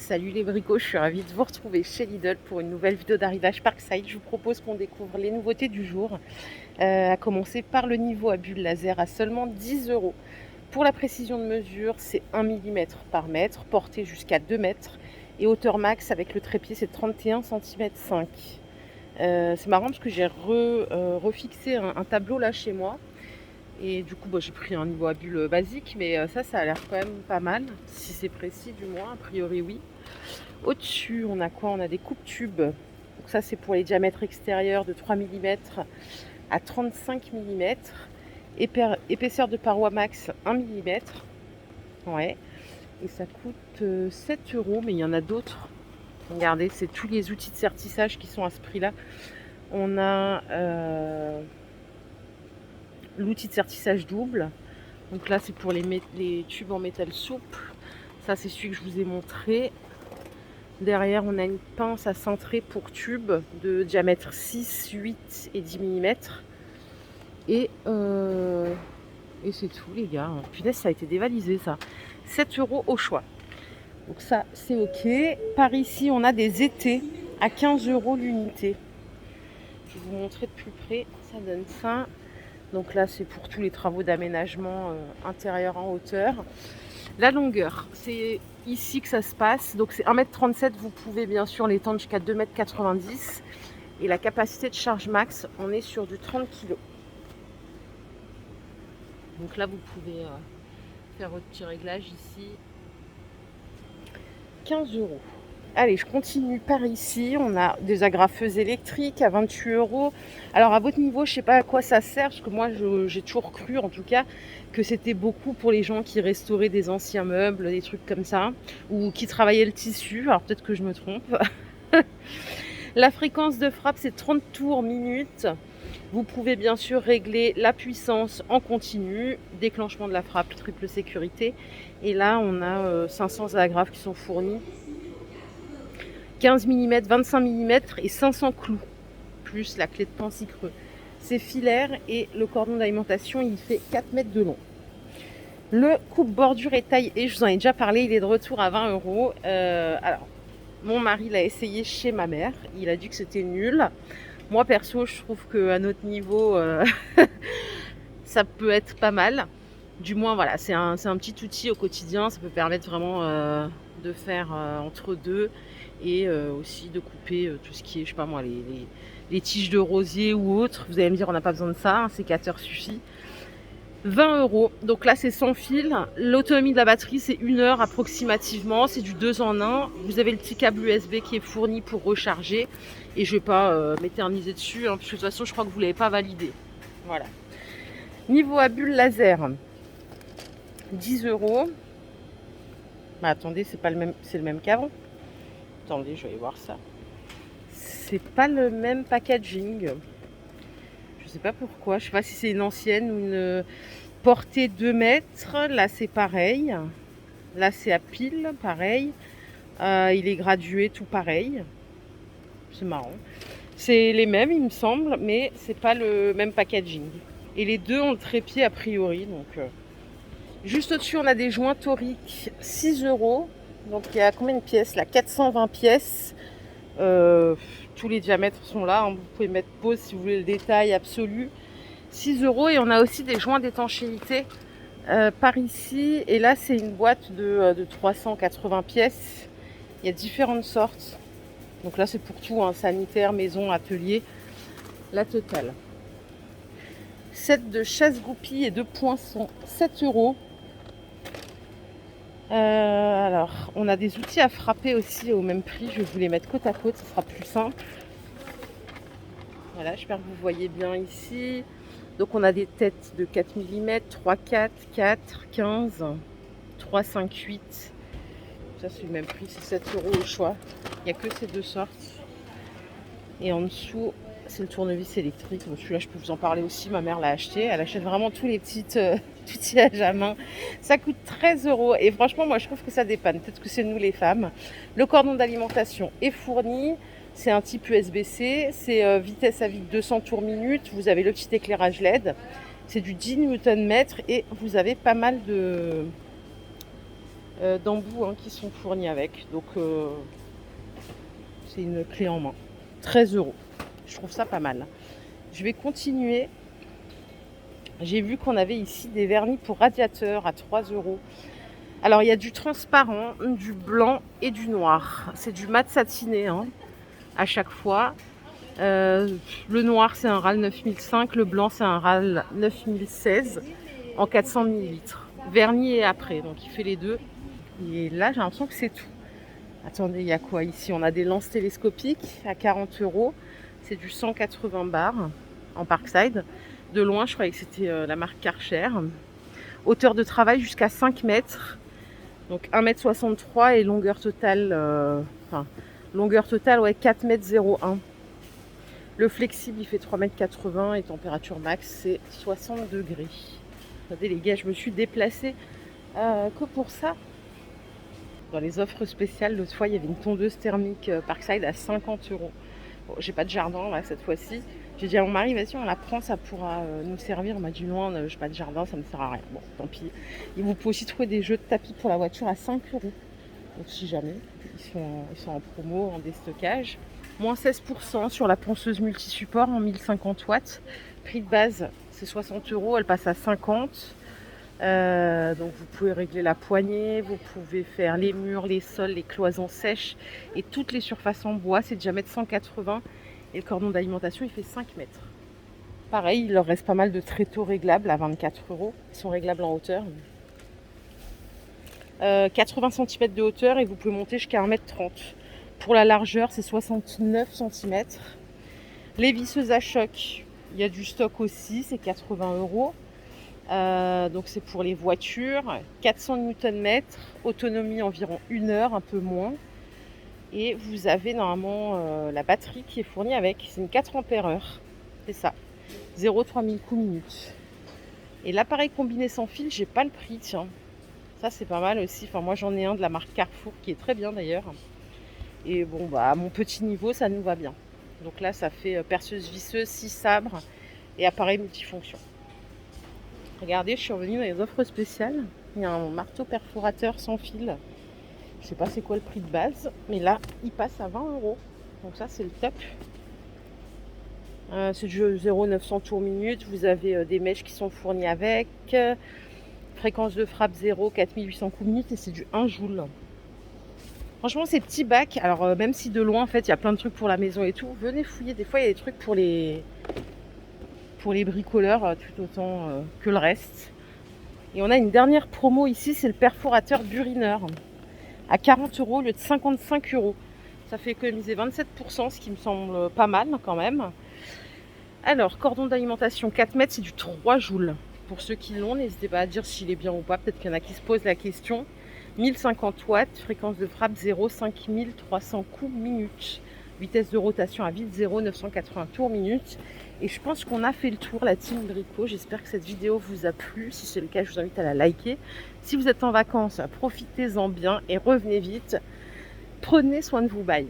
Salut les bricots, je suis ravie de vous retrouver chez Lidl pour une nouvelle vidéo d'arrivage Parkside. Je vous propose qu'on découvre les nouveautés du jour, à commencer par le niveau à bulle laser à seulement 10 euros. Pour la précision de mesure, c'est 1 mm par mètre, portée jusqu'à 2 mètres et hauteur max avec le trépied c'est 31 cm 5. C'est marrant parce que j'ai refixé un tableau là chez moi. Et du coup, j'ai pris un niveau à bulle basique, mais ça a l'air quand même pas mal. Si c'est précis, du moins, a priori, oui. Au-dessus, on a quoi? On a des coupes tubes. Donc ça, c'est pour les diamètres extérieurs de 3 mm à 35 mm. Épaisseur de paroi max 1 mm. Ouais. Et ça coûte 7 euros, mais il y en a d'autres. Regardez, c'est tous les outils de sertissage qui sont à ce prix-là. On a l'outil de sertissage double. Donc là, c'est pour les tubes en métal souple. Ça, c'est celui que je vous ai montré. Derrière, on a une pince à cintrer pour tubes de diamètre 6, 8 et 10 mm. Et c'est tout, les gars. Punaise, ça a été dévalisé, ça. 7 euros au choix. Donc ça, c'est OK. Par ici, on a des étés à 15 euros l'unité. Je vais vous montrer de plus près. Ça donne ça. Donc là, c'est pour tous les travaux d'aménagement intérieur en hauteur. La longueur, c'est ici que ça se passe. Donc c'est 1,37 m. Vous pouvez bien sûr l'étendre jusqu'à 2,90 m. Et la capacité de charge max, on est sur du 30 kg. Donc là, vous pouvez faire votre petit réglage ici. 15 euros. Allez, je continue par ici. On a des agrafeuses électriques à 28 euros. Alors, à votre niveau, je ne sais pas à quoi ça sert, parce que moi, j'ai toujours cru, en tout cas, que c'était beaucoup pour les gens qui restauraient des anciens meubles, des trucs comme ça, ou qui travaillaient le tissu. Alors, peut-être que je me trompe. La fréquence de frappe, c'est 30 tours minutes. Vous pouvez bien sûr régler la puissance en continu, déclenchement de la frappe, triple sécurité. Et là, on a 500 agrafes qui sont fournies. 15 mm, 25 mm et 500 clous, plus la clé de pince creux. C'est filaire et le cordon d'alimentation, il fait 4 mètres de long. Le coupe bordure et taille, et je vous en ai déjà parlé, il est de retour à 20 euros. Alors, mon mari l'a essayé chez ma mère, il a dit que c'était nul. Moi, perso, je trouve qu'à notre niveau, ça peut être pas mal. Du moins, voilà, c'est un petit outil au quotidien, ça peut permettre vraiment de faire entre deux. Et aussi de couper tout ce qui est, je sais pas moi, les tiges de rosier ou autres. Vous allez me dire, on n'a pas besoin de ça, un sécateur suffit. 20 euros. Donc là, c'est sans fil. L'autonomie de la batterie, c'est 1 heure approximativement. C'est du 2 en 1. Vous avez le petit câble USB qui est fourni pour recharger. Et je vais pas m'éterniser dessus, parce que de toute façon, je crois que vous ne l'avez pas validé. Voilà. Niveau à bulle laser, 10 euros. Bah, attendez, c'est le même qu'avant. Attendez, je vais voir ça. C'est pas le même packaging. Je sais pas pourquoi. Je sais pas si c'est une ancienne ou une portée 2 mètres. Là, c'est pareil. Là, c'est à pile, pareil. Il est gradué, tout pareil. C'est marrant. C'est les mêmes, il me semble, mais c'est pas le même packaging. Et les deux ont le trépied a priori. Donc, juste au-dessus, on a des joints toriques, 6 euros. Donc il y a combien de pièces là? 420 pièces. Tous les diamètres sont là. Vous pouvez mettre pause si vous voulez le détail absolu. 6 euros. Et on a aussi des joints d'étanchéité par ici. Et là, c'est une boîte de 380 pièces. Il y a différentes sortes. Donc là, c'est pour tout, sanitaire, maison, atelier. La totale. Set de chasse-goupilles et de poinçons, 7 euros. Alors, on a des outils à frapper aussi au même prix. Je vais vous les mettre côte à côte, ce sera plus simple. Voilà, j'espère que vous voyez bien ici. Donc, on a des têtes de 4 mm, 3, 4, 4, 15, 3, 5, 8. Ça, c'est le même prix, c'est 7 euros au choix. Il n'y a que ces deux sortes. Et en dessous, c'est le tournevis électrique. Bon, celui-là, je peux vous en parler aussi. Ma mère l'a acheté. Elle achète vraiment tous les petits outillages à main. Ça coûte 13 euros. Et franchement, moi, je trouve que ça dépanne. Peut-être que c'est nous les femmes. Le cordon d'alimentation est fourni. C'est un type USB-C. C'est vitesse à vide 200 tours minute. Vous avez le petit éclairage LED. C'est du 10 Nm. Et vous avez pas mal de d'embouts qui sont fournis avec. Donc c'est une clé en main. 13 €. Je trouve ça pas mal. Je vais continuer. J'ai vu qu'on avait ici des vernis pour radiateurs à 3 €. Alors il y a du transparent, du blanc et du noir. C'est du mat satiné à chaque fois. Le noir c'est un RAL 9005, le blanc c'est un RAL 9016 en 400 ml. Vernis et après, donc il fait les deux. Et là j'ai l'impression que c'est tout. Attendez, il y a quoi ici? On a des lances télescopiques à 40 €. C'est du 180 bars en Parkside. De loin, je croyais que c'était la marque Karcher. Hauteur de travail jusqu'à 5 mètres. Donc 1,63 m et longueur totale, ouais, 4,01 m. Le flexible, il fait 3,80 m et température max, c'est 60 degrés. Regardez les gars, je me suis déplacée que pour ça. Dans les offres spéciales, l'autre fois, il y avait une tondeuse thermique Parkside à 50 €. Bon, j'ai pas de jardin là cette fois-ci. J'ai dit à mon mari, vas-y, on la prend, ça pourra nous servir. On m'a dit non, j'ai pas de jardin, ça ne me sert à rien. Bon, tant pis. Et vous pouvez aussi trouver des jeux de tapis pour la voiture à 5 €. Donc si jamais, ils sont en promo, en déstockage. Moins 16% sur la ponceuse multi-support en 1050 watts. Prix de base, c'est 60 €, elle passe à 50. Donc vous pouvez régler la poignée, vous pouvez faire les murs, les sols, les cloisons sèches et toutes les surfaces en bois. C'est diamètre 180 et le cordon d'alimentation il fait 5 mètres. Pareil, il leur reste pas mal de tréteaux réglables à 24 €. Ils sont réglables en hauteur. 80 cm de hauteur et vous pouvez monter jusqu'à 1,30 m. Pour la largeur, c'est 69 cm. Les visseuses à choc, il y a du stock aussi, c'est 80 €. Donc c'est pour les voitures, 400 Nm, autonomie environ 1 heure, un peu moins. Et vous avez normalement la batterie qui est fournie avec, c'est une 4 ampères-heure, c'est ça, 0,3 000 coups minutes. Et l'appareil combiné sans fil, j'ai pas le prix, tiens. Ça c'est pas mal aussi, enfin moi j'en ai un de la marque Carrefour qui est très bien d'ailleurs. Et bon bah à mon petit niveau ça nous va bien. Donc là ça fait perceuse visseuse, 6 sabres et appareil multifonction. Regardez, je suis revenue dans les offres spéciales. Il y a un marteau perforateur sans fil. Je sais pas c'est quoi le prix de base, mais là il passe à 20 €. Donc ça c'est le top. C'est du 0,900 tours minute. Vous avez des mèches qui sont fournies avec. Fréquence de frappe 0, 4800 coups minute et c'est du 1 joule. Franchement, ces petits bacs, alors même si de loin en fait il y a plein de trucs pour la maison et tout, venez fouiller. Des fois il y a des trucs pour les bricoleurs tout autant que le reste. Et on a une dernière promo ici, c'est le perforateur burineur à 40 € au lieu de 55 €. Ça fait économiser 27%, ce qui me semble pas mal quand même. Alors, cordon d'alimentation 4 mètres, c'est du 3 joules. Pour ceux qui l'ont, n'hésitez pas à dire s'il est bien ou pas. Peut-être qu'il y en a qui se posent la question. 1050 watts, fréquence de frappe 0, 5300 coups minute. Vitesse de rotation à vide 0, 980 tours minute. Et je pense qu'on a fait le tour, la team Brico. J'espère que cette vidéo vous a plu. Si c'est le cas, je vous invite à la liker. Si vous êtes en vacances, profitez-en bien et revenez vite. Prenez soin de vous. Bye.